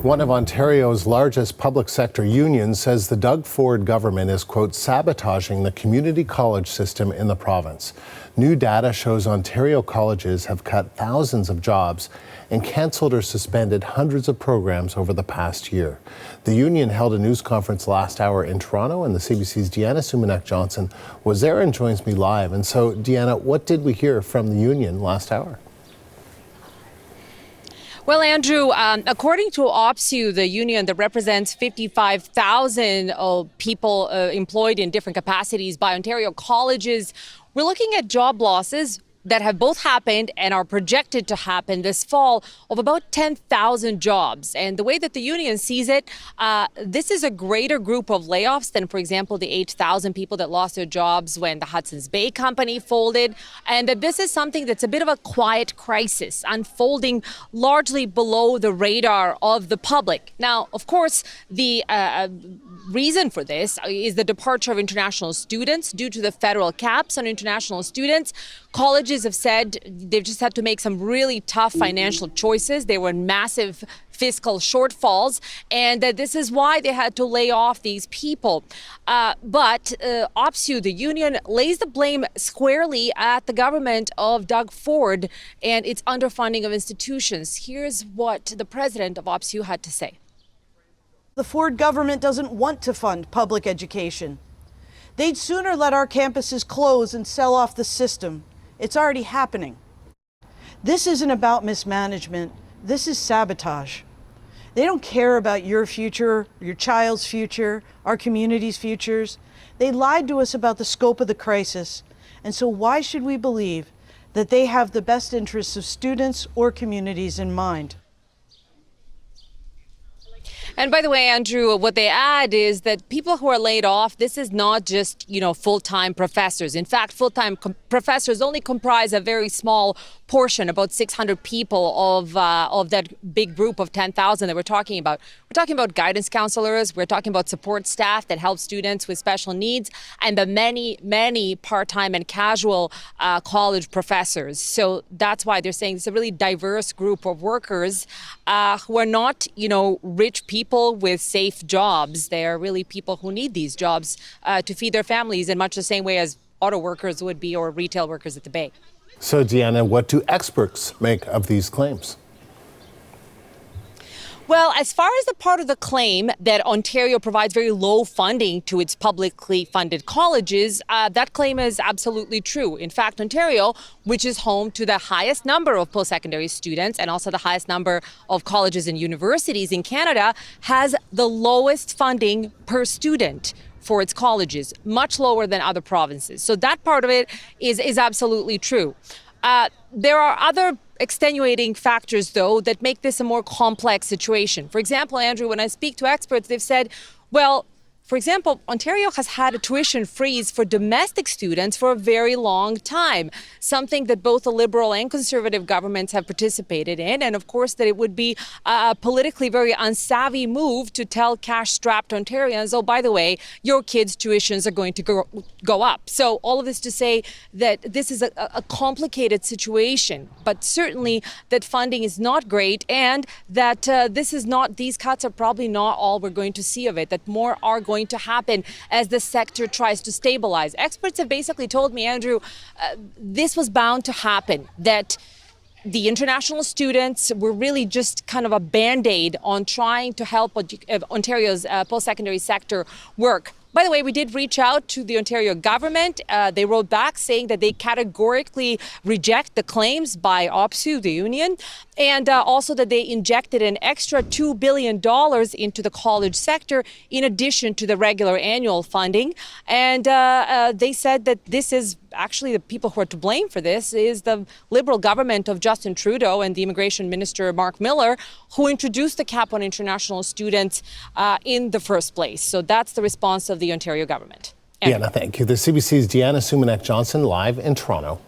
One of Ontario's largest public sector unions says the Doug Ford government is, quote, sabotaging the community college system in the province. New data shows Ontario colleges have cut thousands of jobs and cancelled or suspended hundreds of programs over the past year. The union held a news conference last hour in Toronto, and the CBC's Deanna Sumac-Johnson was there and joins me live. And so, Deanna, what did we hear from the union last hour? Well, Andrew, according to OPSEU, the union that represents 55,000 people employed in different capacities by Ontario colleges, we're looking at job losses that have both happened and are projected to happen this fall of about 10,000 jobs. And the way that the union sees it, this is a greater group of layoffs than, for example, the 8,000 people that lost their jobs when the Hudson's Bay company folded. And that this is something that's a bit of a quiet crisis unfolding largely below the radar of the public. Now, of course, the reason for this is the departure of international students due to the federal caps on international students. Colleges have said they've just had to make some really tough financial choices. They were in massive fiscal shortfalls, and this is why they had to lay off these people. But OPSEU, the union, lays the blame squarely at the government of Doug Ford and its underfunding of institutions. Here's what the president of OPSEU had to say. The Ford government doesn't want to fund public education. They'd sooner let our campuses close and sell off the system. It's already happening. This isn't about mismanagement. This is sabotage. They don't care about your future, your child's future, our community's futures. They lied to us about the scope of the crisis. And so why should we believe that they have the best interests of students or communities in mind? And by the way, Andrew, what they add is that people who are laid off, this is not just, full-time professors. In fact, full-time professors only comprise a very small portion, about 600 people of that big group of 10,000 that we're talking about. We're talking about guidance counselors. We're talking about support staff that help students with special needs, and the many, many part-time and casual college professors. So that's why they're saying it's a really diverse group of workers who are not, rich people with safe jobs. They are really people who need these jobs to feed their families in much the same way as auto workers would be or retail workers at the Bay. So, Deanna, what do experts make of these claims? Well, as far as the part of the claim that Ontario provides very low funding to its publicly funded colleges, that claim is absolutely true. In fact, Ontario, which is home to the highest number of post-secondary students and also the highest number of colleges and universities in Canada, has the lowest funding per student for its colleges, much lower than other provinces. So that part of it is absolutely true. There are other extenuating factors, though, that make this a more complex situation. For example, Andrew, when I speak to experts, they've said, well, for example, Ontario has had a tuition freeze for domestic students for a very long time, something that both the Liberal and Conservative governments have participated in. And of course, that it would be a politically very unsavvy move to tell cash-strapped Ontarians, oh, by the way, your kids' tuitions are going to go up. So all of this to say that this is a complicated situation, but certainly that funding is not great, and that these cuts are probably not all we're going to see of it, that more are going to happen as the sector tries to stabilize. Experts have basically told me, Andrew, this was bound to happen, that the international students were really just kind of a band-aid on trying to help Ontario's post-secondary sector work. By the way, we did reach out to the Ontario government. They wrote back saying that they categorically reject the claims by OPSEU, the union, and also that they injected an extra $2 billion into the college sector in addition to the regular annual funding. And they said that this is actually the people who are to blame for this is the Liberal government of Justin Trudeau and the Immigration Minister Mark Miller, who introduced the cap on international students in the first place. So that's the response of the Ontario government. Deanna, thank you. The CBC's Deanna Sumac-Johnson live in Toronto.